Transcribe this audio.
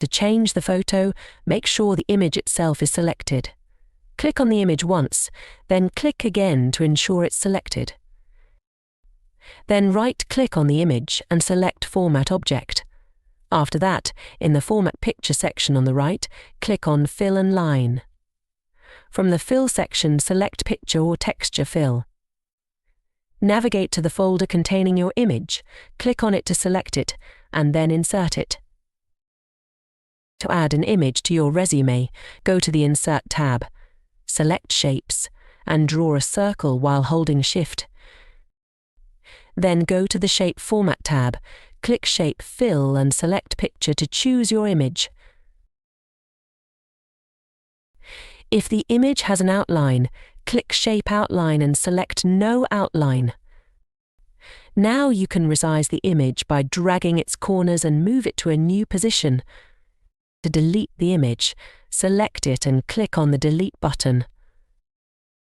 To change the photo, make sure the image itself is selected. Click on the image once, then click again to ensure it's selected. Then right-click on the image and select Format Object. After that, in the Format Picture section on the right, click on Fill and Line. From the Fill section, select Picture or Texture Fill. Navigate to the folder containing your image, click on it to select it, and then insert it. To add an image to your resume, go to the Insert tab, select Shapes, and draw a circle while holding Shift. Then go to the Shape Format tab, click Shape Fill and select Picture to choose your image. If the image has an outline, click Shape Outline and select No Outline. Now you can resize the image by dragging its corners and move it to a new position. To delete the image, select it and click on the Delete button.